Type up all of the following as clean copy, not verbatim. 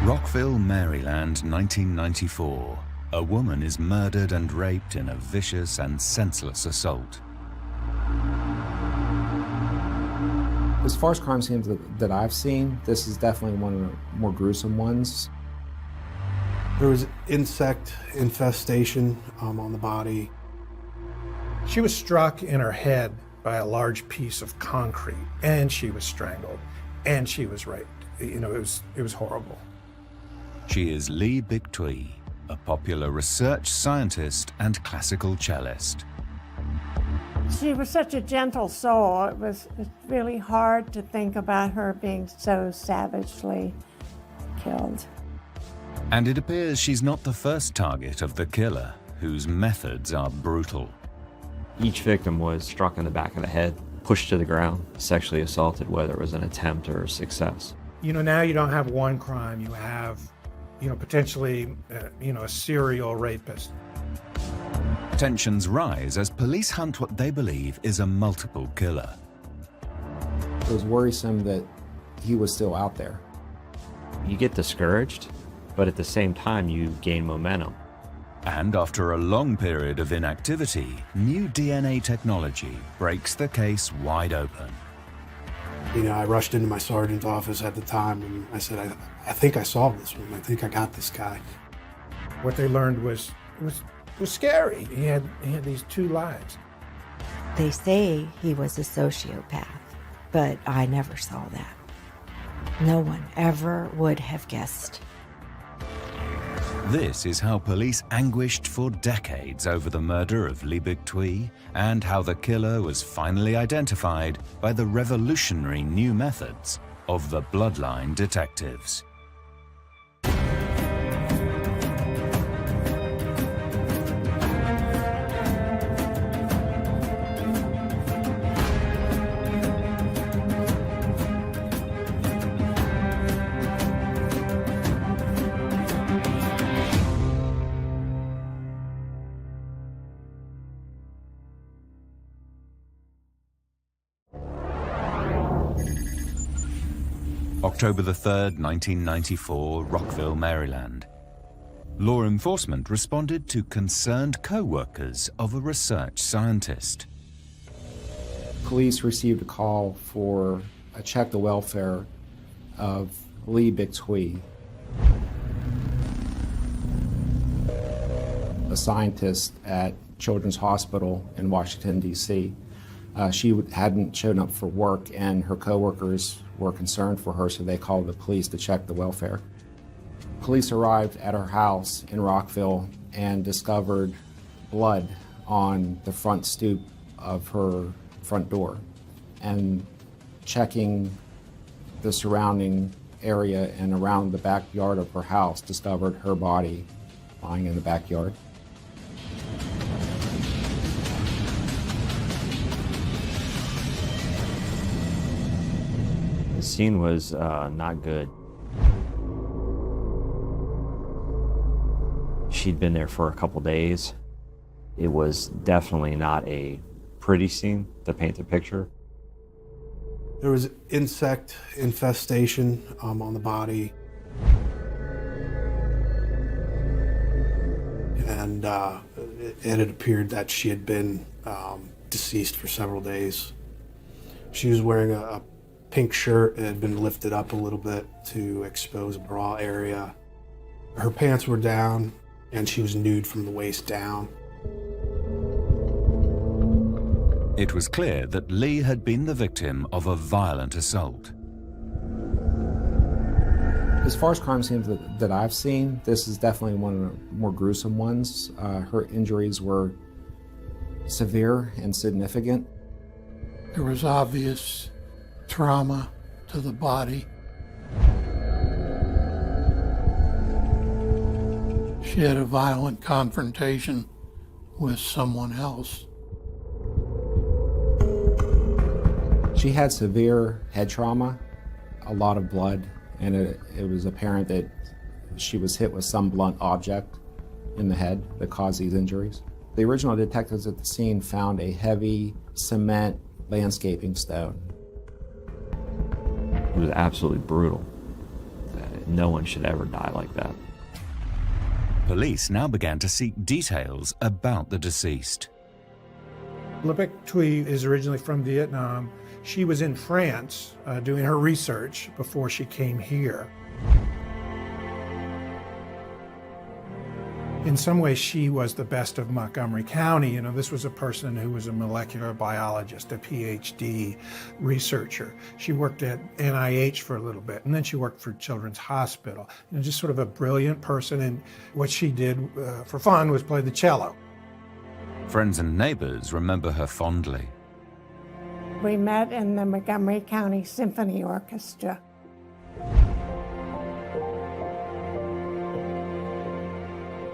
Rockville, Maryland, 1994. A woman is murdered and raped in a vicious and senseless assault. As far as crime scenes that I've seen, this is definitely one of the more gruesome ones. There was insect infestation on the body. She was struck in her head by a large piece of concrete, and she was strangled, and she was raped. You know, it was horrible. She is Lee Bictui, a popular research scientist and classical cellist. She was such a gentle soul. It's really hard to think about her being so savagely killed. And it appears she's not the first target of the killer, whose methods are brutal. Each victim was struck in the back of the head, pushed to the ground, sexually assaulted, whether it was an attempt or a success. You know, now you don't have one crime, you have, potentially, a serial rapist. Tensions rise as police hunt what they believe is a multiple killer. It was worrisome that he was still out there. You get discouraged, but at the same time you gain momentum. And after a long period of inactivity, new DNA technology breaks the case wide open. I rushed into my sergeant's office at the time and I said, I think I solved this one. I think I got this guy. What they learned was scary. He had these two lives. They say he was a sociopath, but I never saw that. No one ever would have guessed. This is how police anguished for decades over the murder of Lee Bictui, and how the killer was finally identified by the revolutionary new methods of the Bloodline Detectives. October the 3rd, 1994, Rockville, Maryland. Law enforcement responded to concerned co-workers of a research scientist. Police received a call for a check the welfare of Lee Bictui, a scientist at Children's Hospital in Washington, D.C. She hadn't shown up for work, and her coworkers were concerned for her, so they called the police to check the welfare. Police arrived at her house in Rockville and discovered blood on the front stoop of her front door, and checking the surrounding area and around the backyard of her house, discovered her body lying in the backyard. The scene was not good. She'd been there for a couple days. It was definitely not a pretty scene to paint the picture. There was insect infestation on the body. And it had appeared that she had been deceased for several days. She was wearing a pink shirt. It had been lifted up a little bit to expose a bra area. Her pants were down, and she was nude from the waist down. It was clear that Lee had been the victim of a violent assault. As far as crime scenes that I've seen, this is definitely one of the more gruesome ones. Her injuries were severe and significant. There was obvious trauma to the body. She had a violent confrontation with someone else. She had severe head trauma, a lot of blood, and it was apparent that she was hit with some blunt object in the head that caused these injuries. The original detectives at the scene found a heavy cement landscaping stone. It was absolutely brutal. No one should ever die like that. Police now began to seek details about the deceased. Libik Thuy is originally from Vietnam. She was in France doing her research before she came here. In some ways, she was the best of Montgomery County. You know, this was a person who was a molecular biologist, a PhD researcher. She worked at NIH for a little bit, and then she worked for Children's Hospital. You know, just sort of a brilliant person, and what she did for fun was play the cello. Friends and neighbors remember her fondly. We met in the Montgomery County Symphony Orchestra.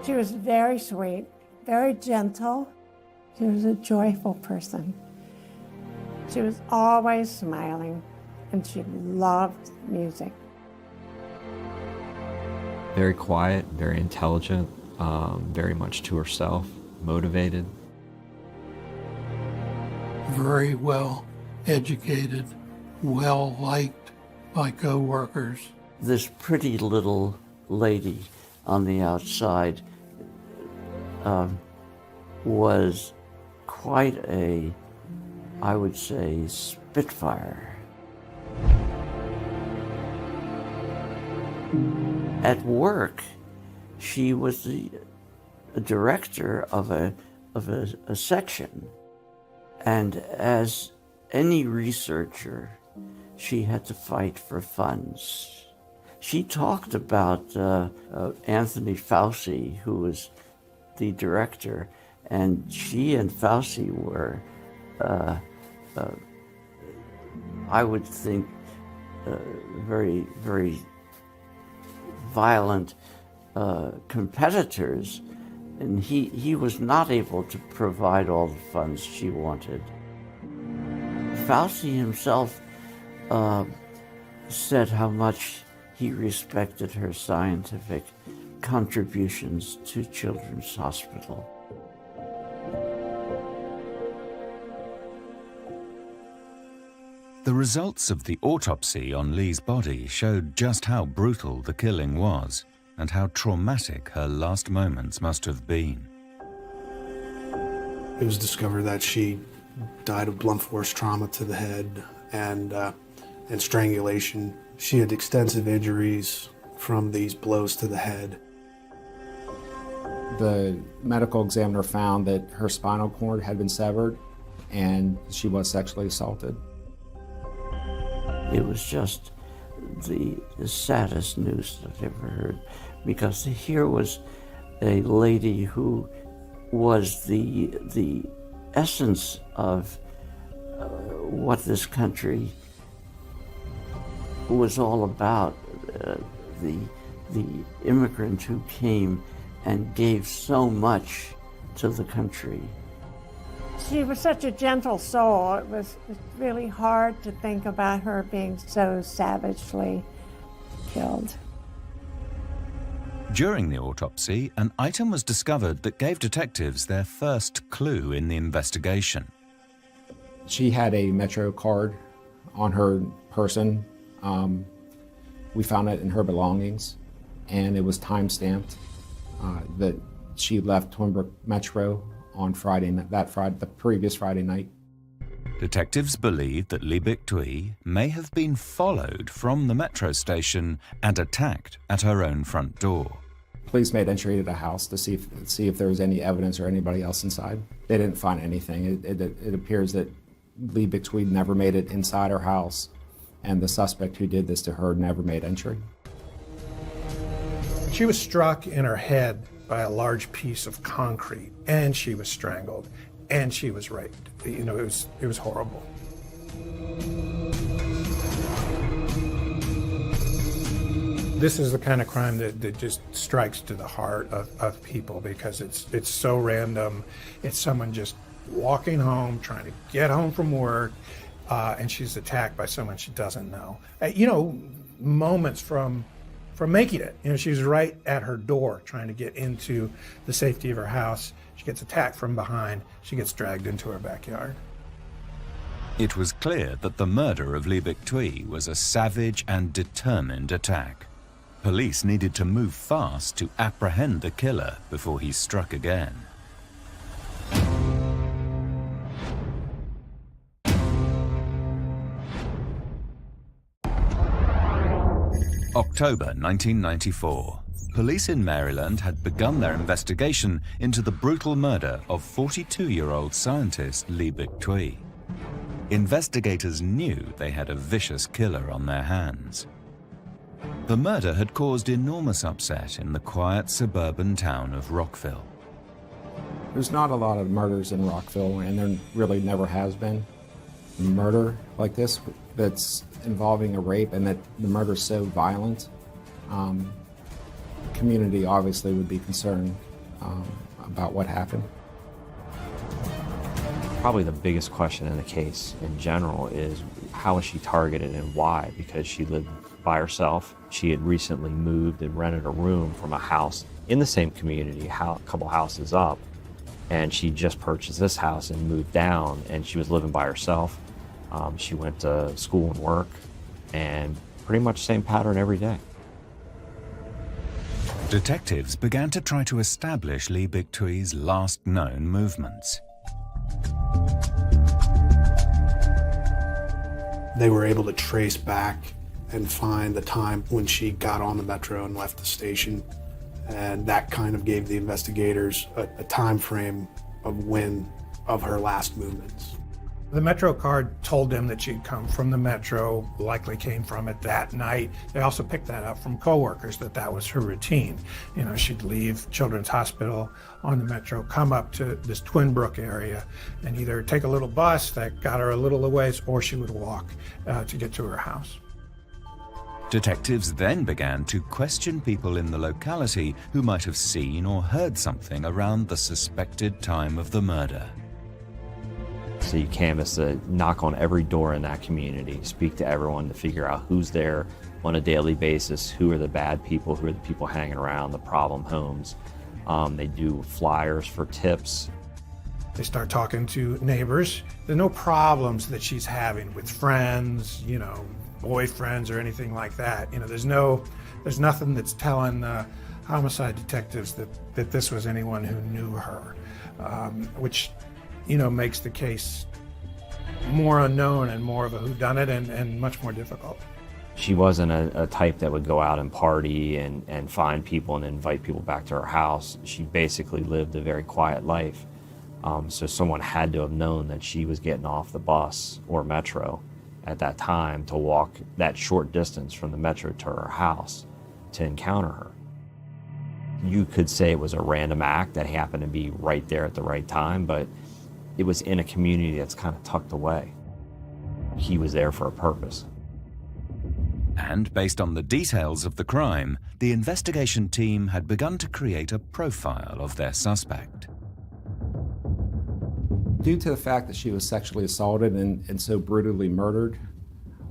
She was very sweet, very gentle. She was a joyful person. She was always smiling, and she loved music. Very quiet, very intelligent, very much to herself, motivated. Very well educated, well liked by co-workers. This pretty little lady on the outside was quite a, I would say, spitfire. At work, she was the director of a section, and as any researcher, she had to fight for funds. She talked about Anthony Fauci, who was the director, and she and Fauci were, I would think, very, very violent competitors, and he was not able to provide all the funds she wanted. Fauci himself said how much he respected her scientific contributions to Children's Hospital. The results of the autopsy on Lee's body showed just how brutal the killing was and how traumatic her last moments must have been. It was discovered that she died of blunt force trauma to the head and strangulation. She had extensive injuries from these blows to the head. The medical examiner found that her spinal cord had been severed and she was sexually assaulted. It was just the saddest news that I've ever heard, because here was a lady who was the essence of what this country was all about, the immigrant who came and gave so much to the country. She was such a gentle soul. It's really hard to think about her being so savagely killed. During the autopsy, an item was discovered that gave detectives their first clue in the investigation. She had a Metro card on her person. We found it in her belongings, and it was time-stamped that she left Twinbrook Metro on the previous Friday night. Detectives believe that Libik Thuy may have been followed from the metro station and attacked at her own front door. Police made entry to the house to see if there was any evidence or anybody else inside. They didn't find anything. It appears that Libik Thuy never made it inside her house, and the suspect who did this to her never made entry. She was struck in her head by a large piece of concrete, and she was strangled, and she was raped. You know, it was horrible. This is the kind of crime that just strikes to the heart of people, because it's so random. It's someone just walking home, trying to get home from work, and she's attacked by someone she doesn't know. You know, moments from making it. You know, she's right at her door trying to get into the safety of her house. She gets attacked from behind. She gets dragged into her backyard. It was clear that the murder of Libik Thuy was a savage and determined attack. Police needed to move fast to apprehend the killer before he struck again. October 1994. Police in Maryland had begun their investigation into the brutal murder of 42-year-old scientist Liebig Tui. Investigators knew they had a vicious killer on their hands. The murder had caused enormous upset in the quiet suburban town of Rockville. There's not a lot of murders in Rockville, and there really never has been. Murder like this that's involving a rape, and that the murder's so violent, the community obviously would be concerned about what happened. Probably the biggest question in the case in general is how was she targeted and why? Because she lived by herself. She had recently moved and rented a room from a house in the same community, a couple houses up, and she just purchased this house and moved down, and she was living by herself. She went to school and work, and pretty much same pattern every day. Detectives began to try to establish Liebig Tui's last known movements. They were able to trace back and find the time when she got on the metro and left the station, and that kind of gave the investigators a time frame of her last movements. The Metro card told them that she'd come from the Metro, likely came from it that night. They also picked that up from coworkers, that was her routine. You know, she'd leave Children's Hospital on the Metro, come up to this Twin Brook area, and either take a little bus that got her a little ways, or she would walk to get to her house. Detectives then began to question people in the locality who might have seen or heard something around the suspected time of the murder. So you canvass, knock on every door in that community, speak to everyone to figure out who's there on a daily basis, who are the bad people, who are the people hanging around, the problem homes. They do flyers for tips. They start talking to neighbors. There's no problems that she's having with friends, you know, boyfriends or anything like that. You know, there's nothing that's telling homicide detectives that this was anyone who knew her, which, you know, makes the case more unknown and more of a whodunit and much more difficult. She wasn't a type that would go out and party and find people and invite people back to her house. She basically lived a very quiet life. So someone had to have known that she was getting off the bus or metro at that time to walk that short distance from the metro to her house to encounter her. You could say it was a random act that happened to be right there at the right time, but it was in a community that's kind of tucked away. He was there for a purpose. And based on the details of the crime, the investigation team had begun to create a profile of their suspect. Due to the fact that she was sexually assaulted and so brutally murdered,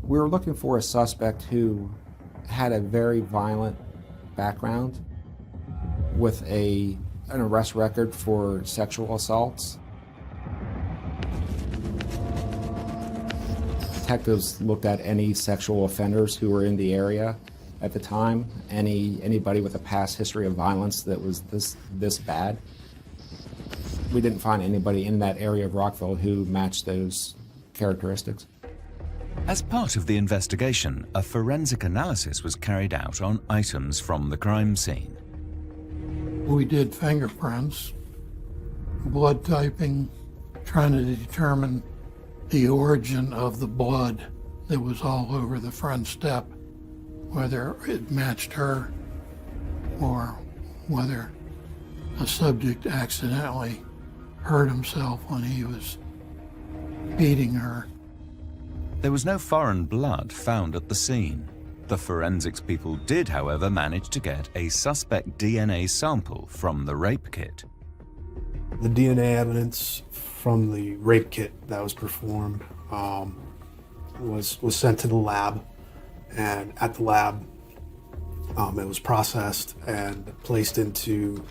we were looking for a suspect who had a very violent background with an arrest record for sexual assaults. Detectives looked at any sexual offenders who were in the area at the time, anybody with a past history of violence that was this bad. We didn't find anybody in that area of Rockville who matched those characteristics. As part of the investigation, a forensic analysis was carried out on items from the crime scene. We did fingerprints, blood typing, trying to determine the origin of the blood that was all over the front step, whether it matched her or whether a subject accidentally hurt himself when he was beating her. There was no foreign blood found at the scene. The forensics people did, however, manage to get a suspect DNA sample from the rape kit. The DNA evidence from the rape kit that was performed was sent to the lab, and at the lab it was processed and placed into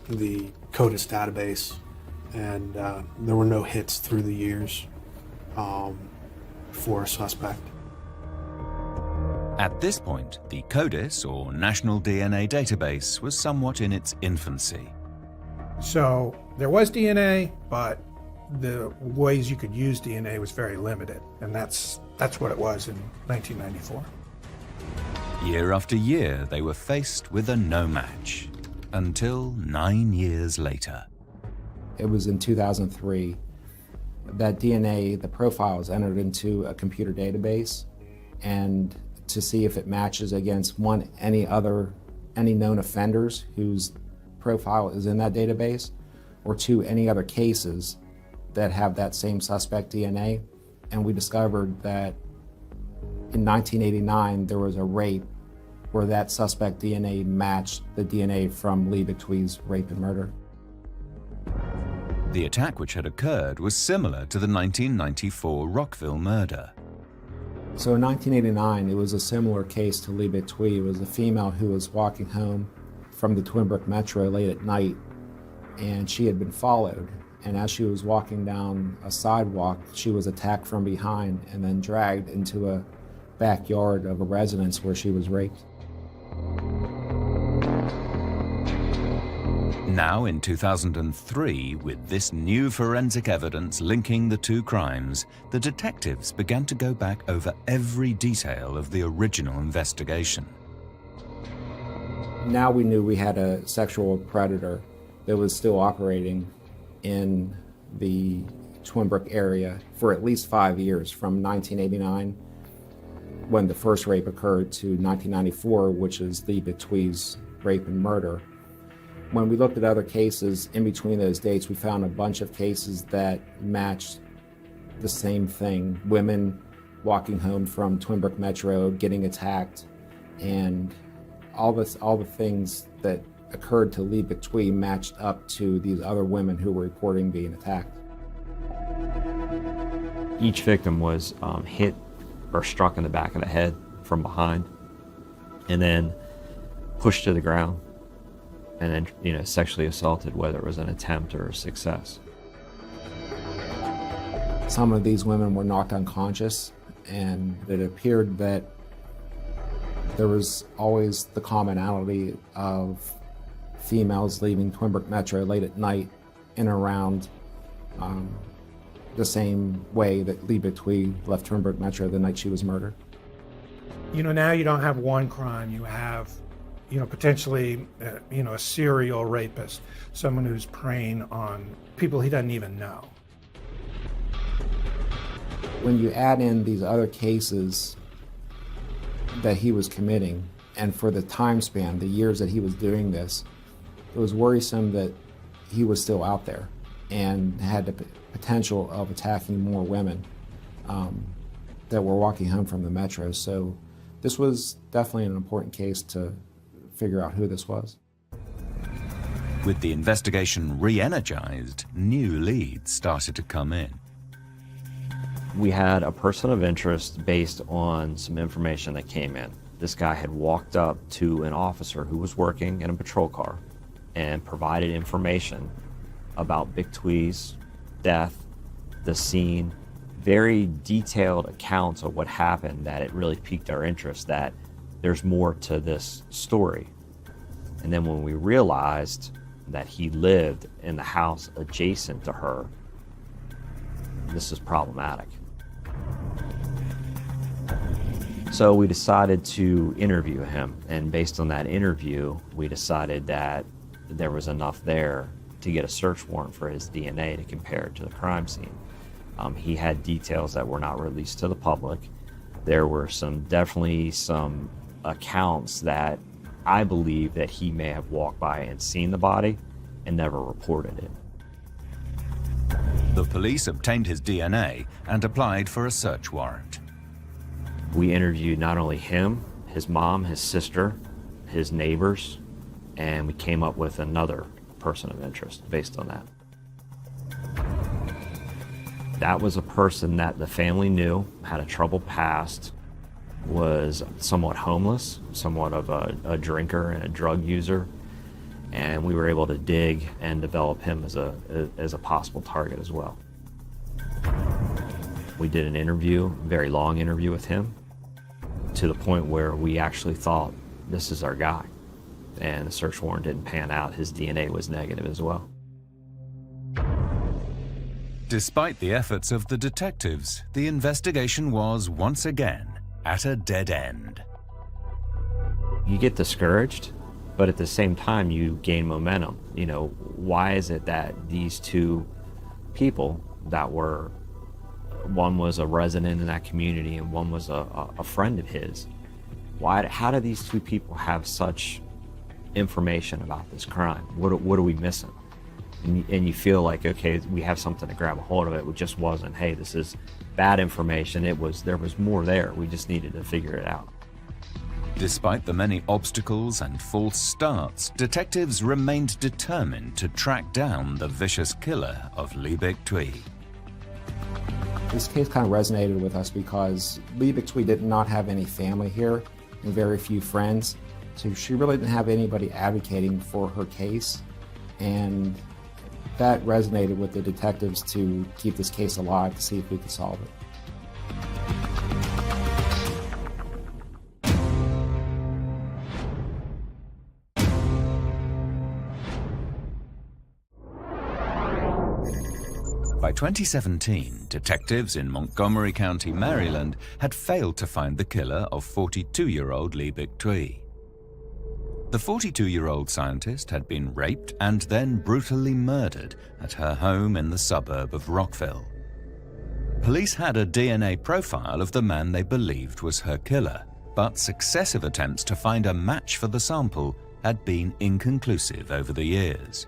the CODIS database, and there were no hits through the years for a suspect. At this point, the CODIS, or National DNA Database, was somewhat in its infancy. So there was DNA, but the ways you could use DNA was very limited, and that's what it was in 1994. Year after year, they were faced with a no match, until 9 years later. It was in 2003 that DNA, the profile, was entered into a computer database, and to see if it matches against any known offenders whose profile is in that database, or two, any other cases that have that same suspect DNA. And we discovered that in 1989, there was a rape where that suspect DNA matched the DNA from Lee Betwee's rape and murder. The attack which had occurred was similar to the 1994 Rockville murder. So in 1989, it was a similar case to Lee Betwee. It was a female who was walking home from the Twin Brook Metro late at night, and she had been followed. And as she was walking down a sidewalk, she was attacked from behind and then dragged into a backyard of a residence where she was raped. Now in 2003, with this new forensic evidence linking the two crimes, the detectives began to go back over every detail of the original investigation. Now we knew we had a sexual predator that was still operating in the Twin Brook area for at least 5 years, from 1989, when the first rape occurred, to 1994, which is Lee Betwee's rape and murder. When we looked at other cases in between those dates, we found a bunch of cases that matched the same thing. Women walking home from Twin Brook Metro, getting attacked, and all the things that occurred to Lee Betwee matched up to these other women who were reporting being attacked. Each victim was hit or struck in the back of the head from behind, and then pushed to the ground, and then sexually assaulted, whether it was an attempt or a success. Some of these women were knocked unconscious, and it appeared that there was always the commonality of females leaving Twin Brook Metro late at night in and around the same way that Lee Betwee left Twin Brook Metro the night she was murdered. Now you don't have one crime, you have potentially, a serial rapist, someone who's preying on people he doesn't even know. When you add in these other cases that he was committing, and for the time span, the years that he was doing this, it was worrisome that he was still out there and had the potential of attacking more women that were walking home from the Metro. So this was definitely an important case to figure out who this was. With the investigation re-energized, new leads started to come in. We had a person of interest based on some information that came in. This guy had walked up to an officer who was working in a patrol car and provided information about Betwee's death, the scene, very detailed accounts of what happened, that it really piqued our interest, that there's more to this story. And then when we realized that he lived in the house adjacent to her, this is problematic. So we decided to interview him, and based on that interview, we decided that there was enough there to get a search warrant for his DNA to compare it to the crime scene. He had details that were not released to the public. There were definitely some accounts that I believe that he may have walked by and seen the body and never reported it. The police obtained his DNA and applied for a search warrant. We interviewed not only him, his mom, his sister, his neighbors, and we came up with another person of interest based on that. That was a person that the family knew, had a troubled past, was somewhat homeless, somewhat of a drinker and a drug user, and we were able to dig and develop him as a possible target as well. We did an interview, a very long interview with him, to the point where we actually thought, this is our guy. And the search warrant didn't pan out. His DNA was negative as well. Despite the efforts of the detectives, the investigation was once again at a dead end. You get discouraged, but at the same time you gain momentum. You know, why is it that these two people that were, one was a resident in that community and one was a friend of his, how do these two people have such information about this crime? What are we missing? And you feel like, okay, we have something to grab a hold of. It just wasn't, hey, this is bad information. There was more there. We just needed to figure it out. Despite the many obstacles and false starts, detectives remained determined to track down the vicious killer of Liebig Twee. This case kind of resonated with us because Liebig Twee did not have any family here and very few friends. So she really didn't have anybody advocating for her case. And that resonated with the detectives to keep this case alive to see if we could solve it. By 2017, detectives in Montgomery County, Maryland, had failed to find the killer of 42-year-old Liebig Twee. The 42-year-old scientist had been raped and then brutally murdered at her home in the suburb of Rockville. Police had a DNA profile of the man they believed was her killer, but successive attempts to find a match for the sample had been inconclusive over the years.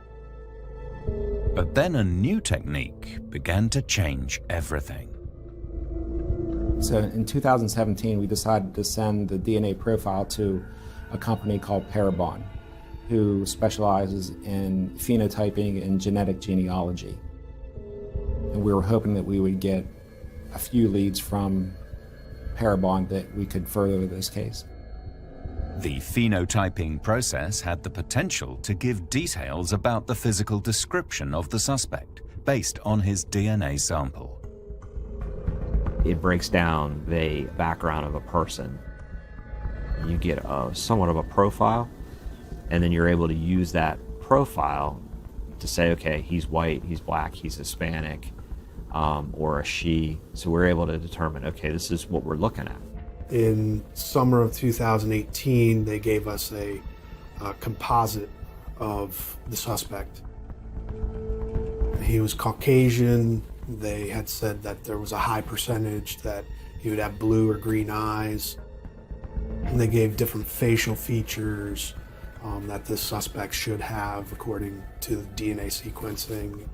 But then a new technique began to change everything. So in 2017, we decided to send the DNA profile to a company called Parabon, who specializes in phenotyping and genetic genealogy. And we were hoping that we would get a few leads from Parabon that we could further this case. The phenotyping process had the potential to give details about the physical description of the suspect based on his DNA sample. It breaks down the background of a person. You get somewhat of a profile, and then you're able to use that profile to say, okay, he's white, he's black, he's Hispanic, or a she. So we're able to determine, okay, this is what we're looking at. In summer of 2018, they gave us a composite of the suspect. He was Caucasian. They had said that there was a high percentage that he would have blue or green eyes. And they gave different facial features that this suspect should have according to the DNA sequencing.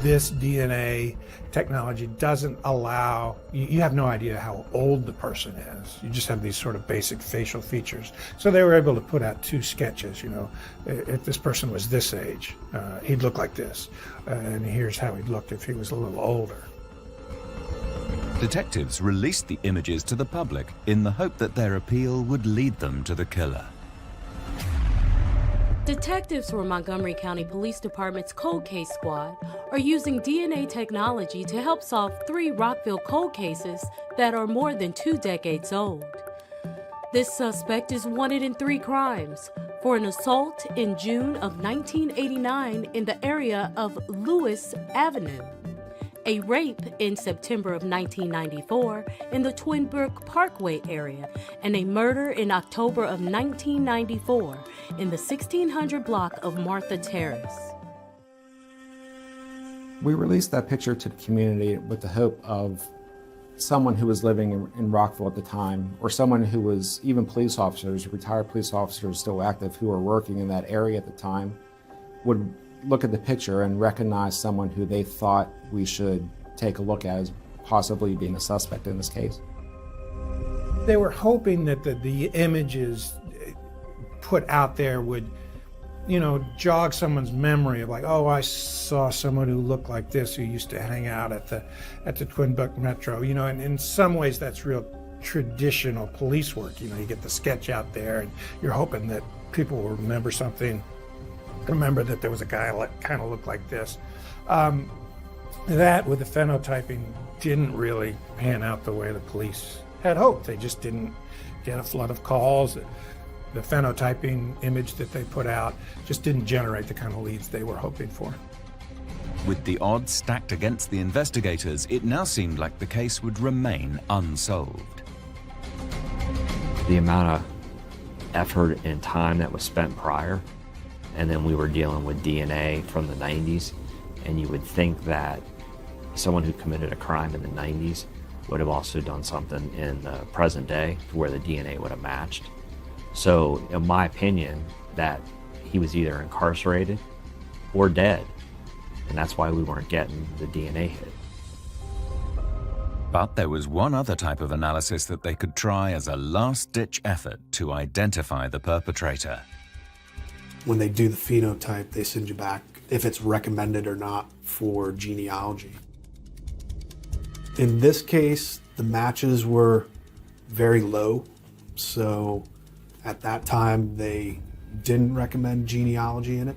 This DNA technology doesn't allow, you have no idea how old the person is. You just have these sort of basic facial features. So they were able to put out two sketches, you know, if this person was this age, he'd look like this. And here's how he'd look if he was a little older. Detectives released the images to the public in the hope that their appeal would lead them to the killer. Detectives from Montgomery County Police Department's Cold Case Squad are using DNA technology to help solve 3 Rockville cold cases that are more than 2 decades old. This suspect is wanted in 3 crimes: for an assault in June of 1989 in the area of Lewis Avenue, a rape in September of 1994 in the Twin Brook Parkway area, and a murder in October of 1994 in the 1600 block of Martha Terrace. We released that picture to the community with the hope of someone who was living in Rockville at the time, or someone who was, even police officers, retired police officers still active who were working in that area at the time, would look at the picture and recognize someone who they thought we should take a look at as possibly being a suspect in this case. They were hoping that the images put out there would, you know, jog someone's memory of like, oh, I saw someone who looked like this who used to hang out at the Twin Brook Metro. You know, and in some ways that's real traditional police work. You know, you get the sketch out there and you're hoping that people will remember something. Remember that there was a guy that kind of looked like this. That with the phenotyping didn't really pan out the way the police had hoped. They just didn't get a flood of calls. The phenotyping image that they put out just didn't generate the kind of leads they were hoping for. With the odds stacked against the investigators, it now seemed like the case would remain unsolved. The amount of effort and time that was spent prior, and then we were dealing with DNA from the 90s, and you would think that someone who committed a crime in the 90s would have also done something in the present day where the DNA would have matched. So in my opinion, that he was either incarcerated or dead, and that's why we weren't getting the DNA hit. But there was one other type of analysis that they could try as a last-ditch effort to identify the perpetrator. When they do the phenotype, they send you back if it's recommended or not for genealogy. In this case, the matches were very low, so at that time they didn't recommend genealogy in it.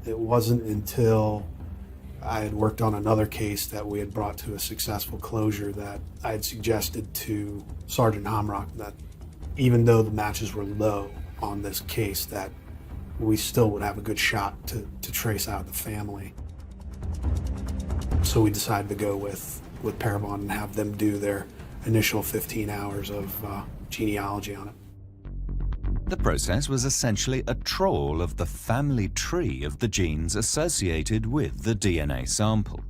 It wasn't until I had worked on another case that we had brought to a successful closure that I had suggested to Sergeant Hamrock that even though the matches were low on this case, that we still would have a good shot to trace out the family. So we decided to go with Parabon and have them do their initial 15 hours of genealogy on it. The process was essentially a trawl of the family tree of the genes associated with the DNA sample.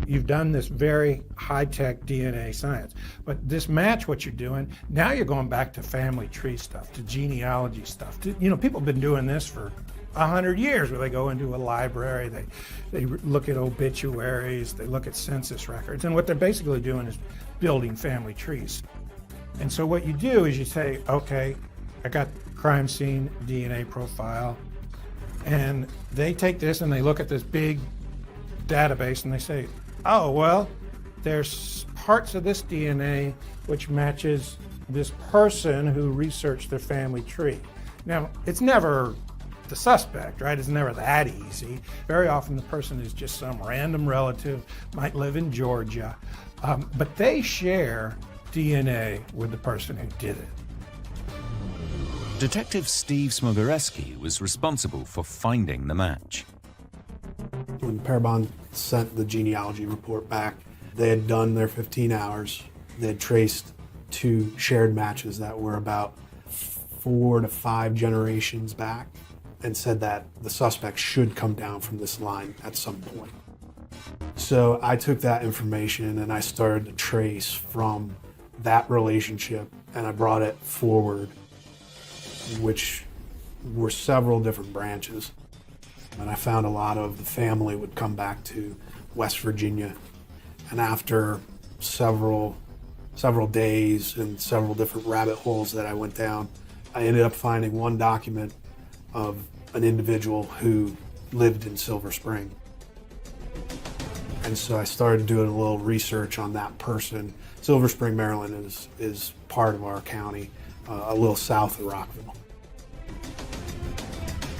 You've done this very high-tech DNA science, but this match what you're doing, now you're going back to family tree stuff, to genealogy stuff. People have been doing this for 100 years where they go into a library, they look at obituaries, they look at census records, and what they're basically doing is building family trees. And so what you do is you say, okay, I got crime scene DNA profile, and they take this and they look at this big database and they say, oh, well, there's parts of this DNA which matches this person who researched their family tree. Now, it's never the suspect, right? It's never that easy. Very often the person is just some random relative, might live in Georgia, but they share DNA with the person who did it. Detective Steve Smogoreski was responsible for finding the match. When Parabon sent the genealogy report back, they had done their 15 hours. They had traced 2 shared matches that were about 4 to 5 generations back and said that the suspect should come down from this line at some point. So I took that information and I started to trace from that relationship, and I brought it forward, which were several different branches. And I found a lot of the family would come back to West Virginia. And after several days and several different rabbit holes that I went down, I ended up finding one document of an individual who lived in Silver Spring. And so I started doing a little research on that person. Silver Spring, Maryland is part of our county, a little south of Rockville.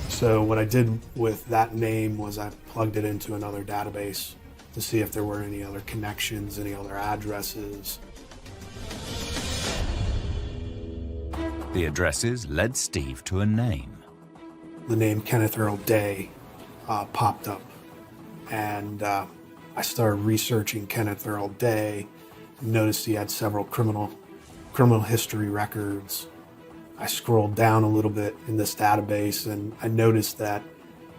So what I did with that name was I plugged it into another database to see if there were any other connections, any other addresses. The addresses led Steve to a name. The name Kenneth Earl Day popped up, and I started researching Kenneth Earl Day. Noticed he had several criminal history records. I scrolled down a little bit in this database and I noticed that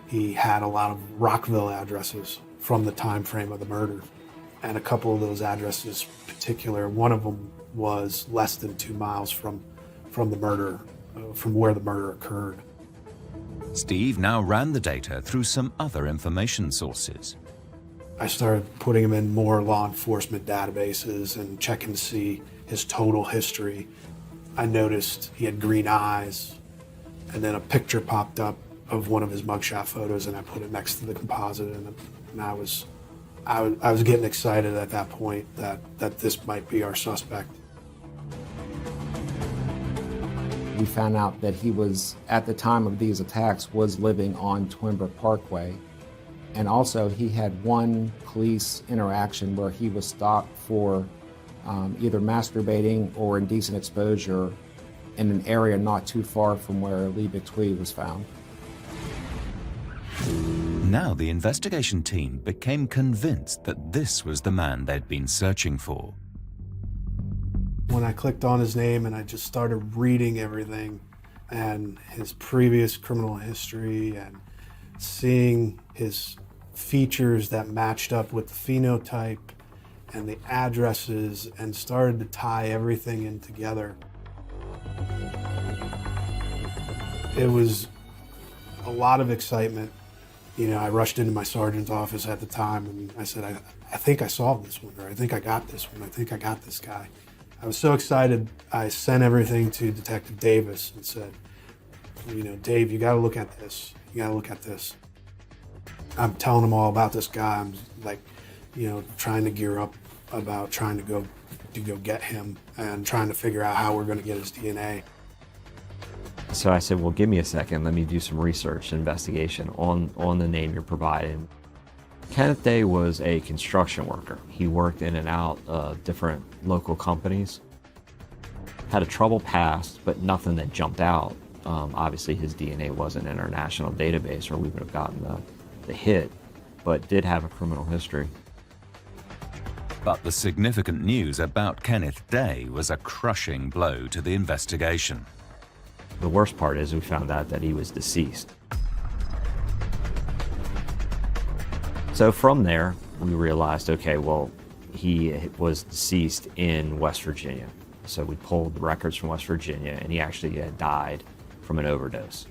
he had a lot of Rockville addresses from the time frame of the murder. And a couple of those addresses in particular, one of them was less than 2 miles from the murder, from where the murder occurred. Steve now ran the data through some other information sources. I started putting him in more law enforcement databases and checking to see his total history. I noticed he had green eyes, and then a picture popped up of one of his mugshot photos, and I put it next to the composite, and I was getting excited at that point that this might be our suspect. We found out that he was, at the time of these attacks, was living on Twin Brook Parkway, And also, he had one police interaction where he was stopped for either masturbating or indecent exposure in an area not too far from where Liebig Twee was found. Now the investigation team became convinced that this was the man they'd been searching for. When I clicked on his name and I just started reading everything and his previous criminal history and seeing his features that matched up with the phenotype and the addresses and started to tie everything in together. It was a lot of excitement. You know, I rushed into my sergeant's office at the time and I said, I think I solved this one, or I think I got this one, I think I got this guy. I was so excited, I sent everything to Detective Davis and said, you know, Dave, you gotta look at this, you gotta look at this. I'm telling him all about this guy. I'm like, you know, trying to gear up about trying to go get him and trying to figure out how we're gonna get his DNA. So I said, well, give me a second. Let me do some research and investigation on the name you're providing. Kenneth Day was a construction worker. He worked in and out of different local companies. Had a troubled past, but nothing that jumped out. Obviously, his DNA wasn't in our national database or we would have gotten the hit, but did have a criminal history. But the significant news about Kenneth Day was a crushing blow to the investigation. The worst part is we found out that he was deceased. So from there, we realized, okay, well, he was deceased in West Virginia. So we pulled the records from West Virginia, and he actually had died from an overdose.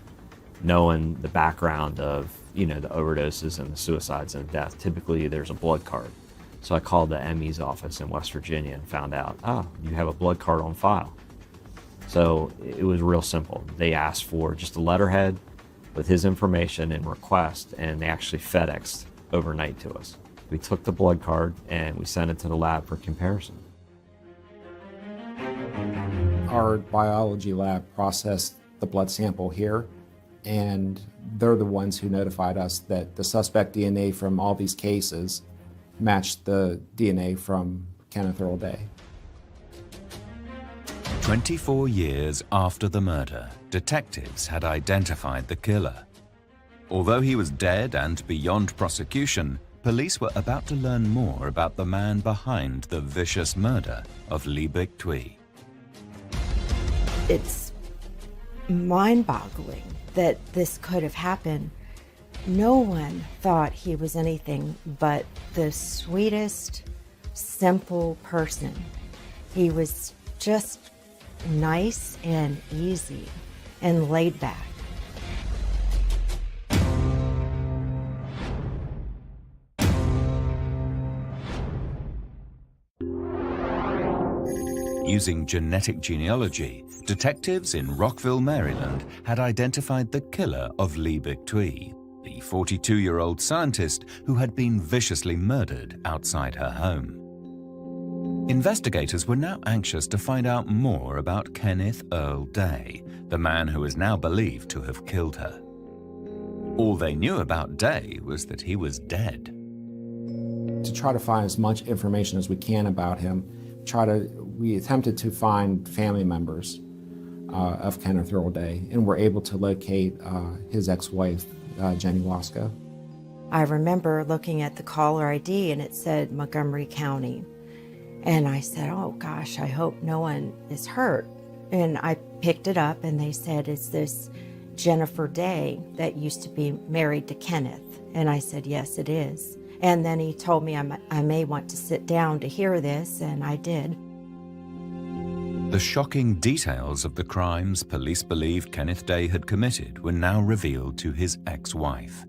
Knowing the background of, you know, the overdoses and the suicides and death, typically there's a blood card. So I called the ME's office in West Virginia and found out, you have a blood card on file. So it was real simple. They asked for just a letterhead with his information and request, and they actually FedExed overnight to us. We took the blood card and we sent it to the lab for comparison. Our biology lab processed the blood sample here, and they're the ones who notified us that the suspect DNA from all these cases matched the DNA from Kenneth Earl Day. 24 years after the murder, detectives had identified the killer. Although he was dead and beyond prosecution, police were about to learn more about the man behind the vicious murder of Liebig Twee. It's mind-boggling that this could have happened. No one thought he was anything but the sweetest, simple person. He was just nice and easy and laid back. Using genetic genealogy, detectives in Rockville, Maryland had identified the killer of Liebig Twee, the 42-year-old scientist who had been viciously murdered outside her home. Investigators were now anxious to find out more about Kenneth Earl Day, the man who is now believed to have killed her. All they knew about Day was that he was dead. To try to find as much information as we can about him, we attempted to find family members of Kenneth Earl Day, and were able to locate his ex-wife, Jenny Wasco. I remember looking at the caller ID and it said Montgomery County. And I said, oh gosh, I hope no one is hurt. And I picked it up and they said, is this Jennifer Day that used to be married to Kenneth? And I said, yes, it is. And then he told me I may want to sit down to hear this, and I did. The shocking details of the crimes police believed Kenneth Day had committed were now revealed to his ex-wife.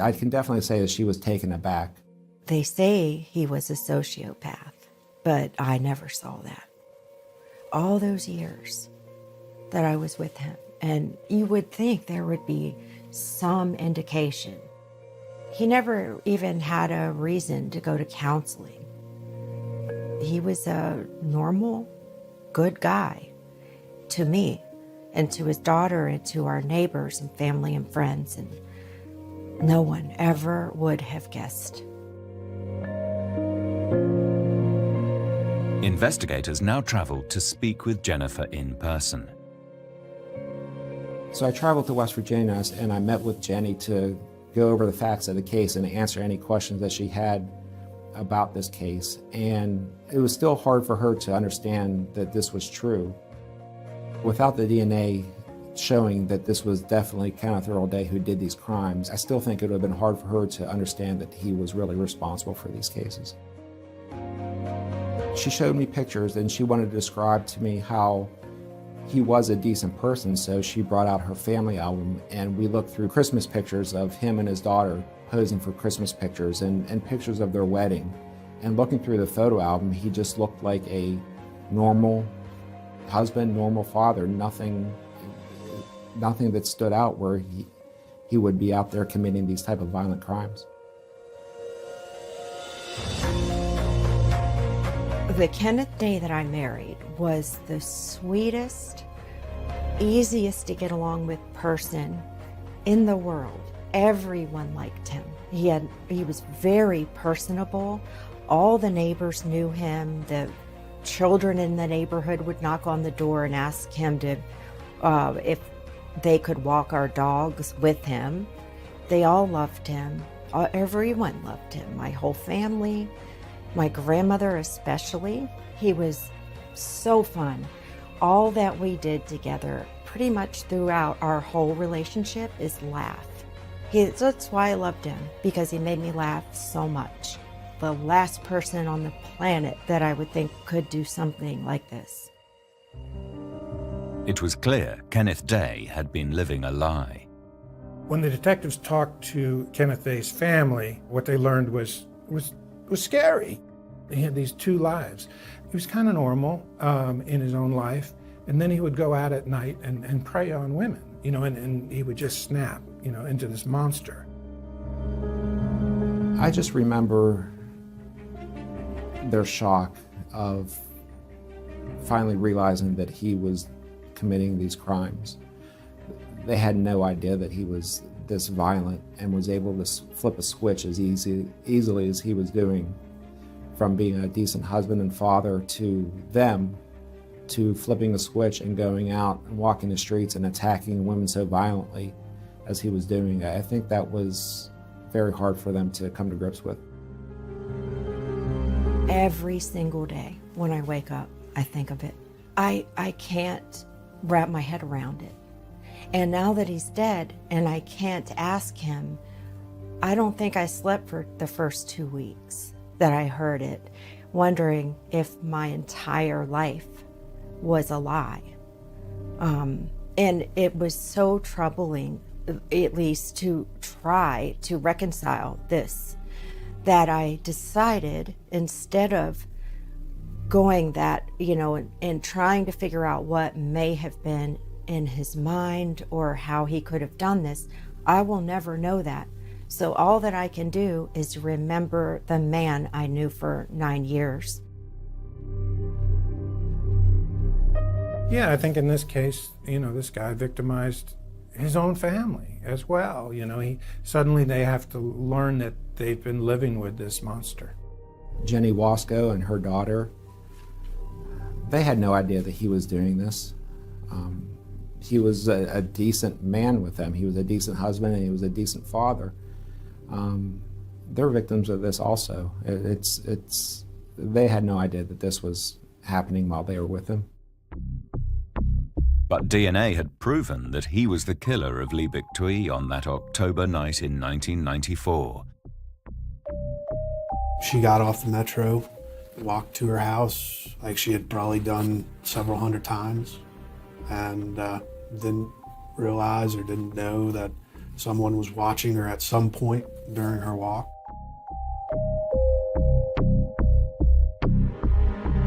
I can definitely say that she was taken aback. They say he was a sociopath, but I never saw that. All those years that I was with him, and you would think there would be some indication. He never even had a reason to go to counseling. He was a normal, good guy to me and to his daughter and to our neighbors and family and friends. And No one ever would have guessed. Investigators now traveled to speak with Jennifer in person. So I traveled to West Virginia and I met with Jenny to go over the facts of the case and answer any questions that she had about this case. And it was still hard for her to understand that this was true. Without the DNA showing that this was definitely Kenneth Earl Day who did these crimes, I still think it would have been hard for her to understand that he was really responsible for these cases. She showed me pictures and she wanted to describe to me how he was a decent person, so she brought out her family album and we looked through Christmas pictures of him and his daughter posing for Christmas pictures and pictures of their wedding. And looking through the photo album, he just looked like a normal husband, normal father, nothing that stood out where he would be out there committing these type of violent crimes. The Kenneth Day that I married was the sweetest, easiest to get along with person in the world. Everyone liked him. He was very personable. All the neighbors knew him. The children in the neighborhood would knock on the door and ask him to if they could walk our dogs with him. They all loved him. Everyone loved him. My whole family. My grandmother especially. He was so fun. All that we did together pretty much throughout our whole relationship is laugh. That's why I loved him, because he made me laugh so much. The last person on the planet that I would think could do something like this. It was clear Kenneth Day had been living a lie. When the detectives talked to Kenneth Day's family, what they learned was scary. He had these two lives. He was kind of normal in his own life, and then he would go out at night and prey on women, and he would just snap, into this monster. I just remember their shock of finally realizing that he was committing these crimes. They had no idea that he was this violent and was able to flip a switch as easily as he was doing, from being a decent husband and father to them, to flipping the switch and going out and walking the streets and attacking women so violently as he was doing. I think that was very hard for them to come to grips with. Every single day when I wake up, I think of it. I can't wrap my head around it. And now that he's dead and I can't ask him, I don't think I slept for the first 2 weeks that I heard it, wondering if my entire life was a lie. And it was so troubling, at least to try to reconcile this, that I decided, instead of going that, and trying to figure out what may have been in his mind or how he could have done this, I will never know that. So all that I can do is remember the man I knew for 9 years. Yeah, I think in this case, this guy victimized his own family as well. Suddenly they have to learn that they've been living with this monster. Jenny Wasco and her daughter, they had no idea that he was doing this. He was a decent man with them. He was a decent husband and he was a decent father. They're victims of this also. They had no idea that this was happening while they were with him. But DNA had proven that he was the killer of Liebig Tui on that October night in 1994. She got off the metro, walked to her house like she had probably done several hundred times, and didn't realize or didn't know that someone was watching her at some point during her walk.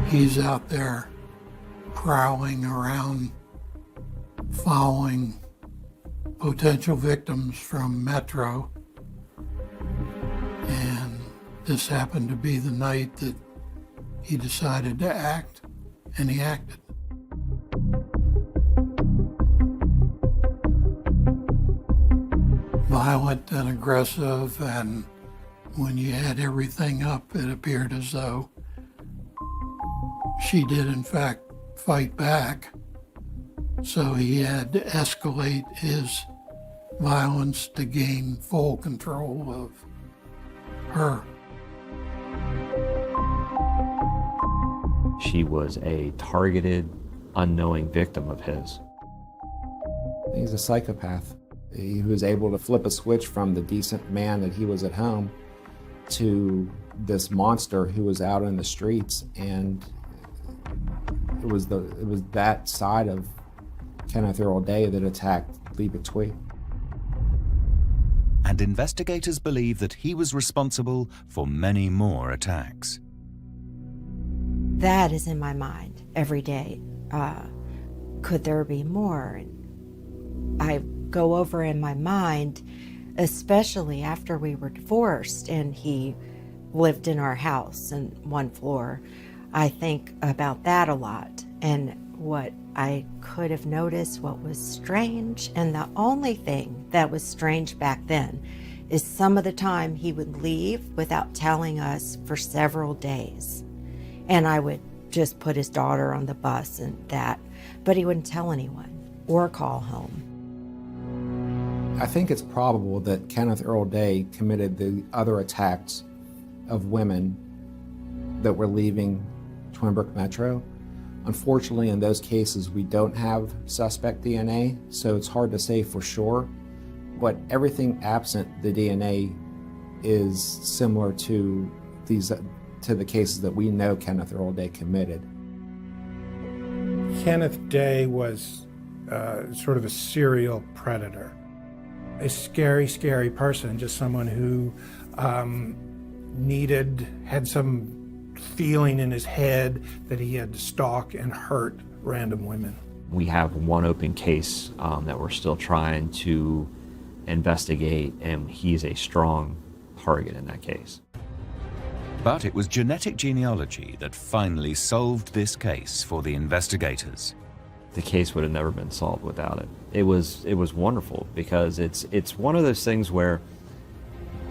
He's out there prowling around, following potential victims from Metro. And this happened to be the night that he decided to act, and he acted. violent and aggressive, and when you add everything up, it appeared as though she did in fact fight back. So he had to escalate his violence to gain full control of her. She was a targeted, unknowing victim of his. He's a psychopath. He was able to flip a switch from the decent man that he was at home to this monster who was out in the streets, and it was that side of Kenneth Earl Day that attacked Liebig Twee. And investigators believe that he was responsible for many more attacks. That is in my mind every day. Could there be more? And I go over in my mind, especially after we were divorced and he lived in our house in one floor. I think about that a lot and what I could have noticed, what was strange. And the only thing that was strange back then is some of the time he would leave without telling us for several days. And I would just put his daughter on the bus and that, but he wouldn't tell anyone or call home. I think it's probable that Kenneth Earl Day committed the other attacks of women that were leaving Twinbrook Metro. Unfortunately, in those cases, we don't have suspect DNA, so it's hard to say for sure. But everything absent the DNA is similar to the cases that we know Kenneth Earl Day committed. Kenneth Day was sort of a serial predator. A scary, scary person, just someone who had some feeling in his head that he had to stalk and hurt random women. We have one open case that we're still trying to investigate, and he's a strong target in that case. But it was genetic genealogy that finally solved this case for the investigators. The case would have never been solved without it. It was wonderful because it's one of those things where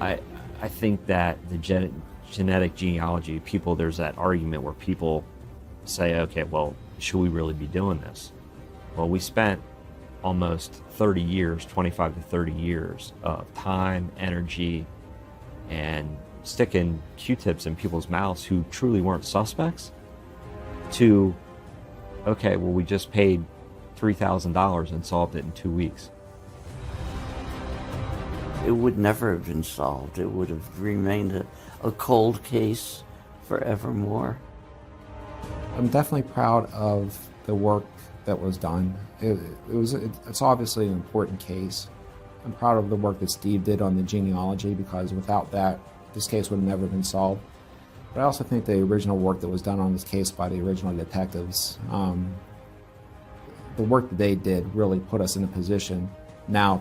I think that the genetic genealogy, there's that argument where people say, okay, well, should we really be doing this? Well, we spent almost 30 years, 25 to 30 years of time, energy, and sticking Q-tips in people's mouths who truly weren't suspects to, okay, well, we just paid $3,000 and solved it in 2 weeks. It would never have been solved. It would have remained a cold case forevermore. I'm definitely proud of the work that was done. It's obviously an important case. I'm proud of the work that Steve did on the genealogy, because without that, this case would have never been solved. But I also think the original work that was done on this case by the original detectives, the work that they did really put us in a position now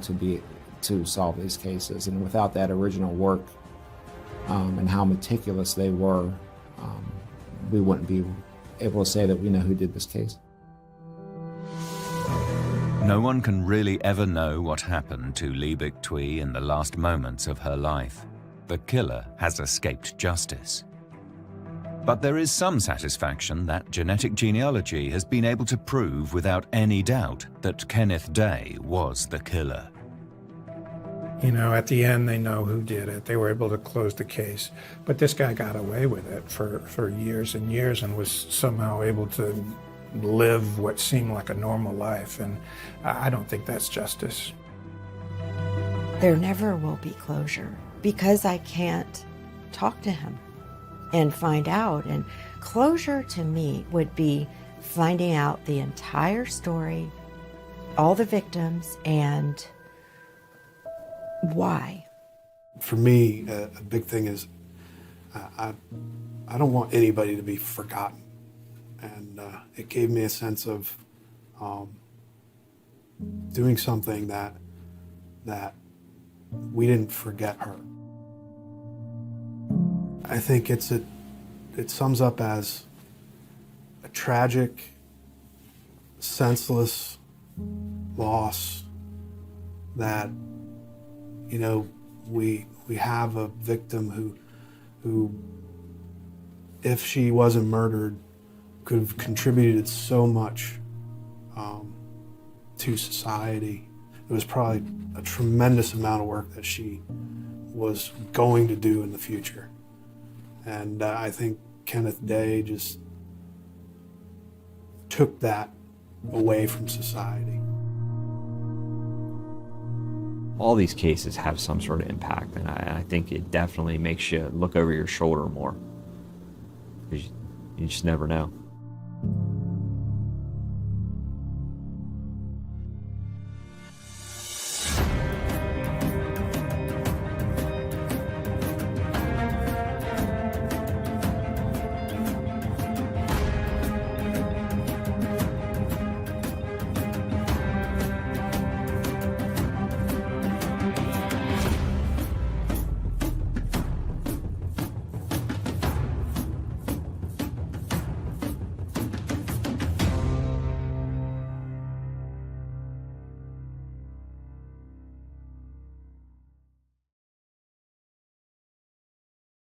to solve these cases. And without that original work and how meticulous they were, we wouldn't be able to say that we know who did this case. No one can really ever know what happened to Liebig Twee in the last moments of her life. The killer has escaped justice. But there is some satisfaction that genetic genealogy has been able to prove without any doubt that Kenneth Day was the killer. You know, at the end, they know who did it. They were able to close the case. But this guy got away with it for years and years and was somehow able to live what seemed like a normal life. And I don't think that's justice. There never will be closure because I can't talk to him and find out. And closure to me would be finding out the entire story, all the victims, and why. For me, a big thing is I don't want anybody to be forgotten. And it gave me a sense of doing something that we didn't forget her. I think it sums up as a tragic, senseless loss that, You know, we have a victim who, if she wasn't murdered, could have contributed so much to society. It was probably a tremendous amount of work that she was going to do in the future. And I think Kenneth Day just took that away from society. All these cases have some sort of impact, and I think it definitely makes you look over your shoulder more, because you just never know.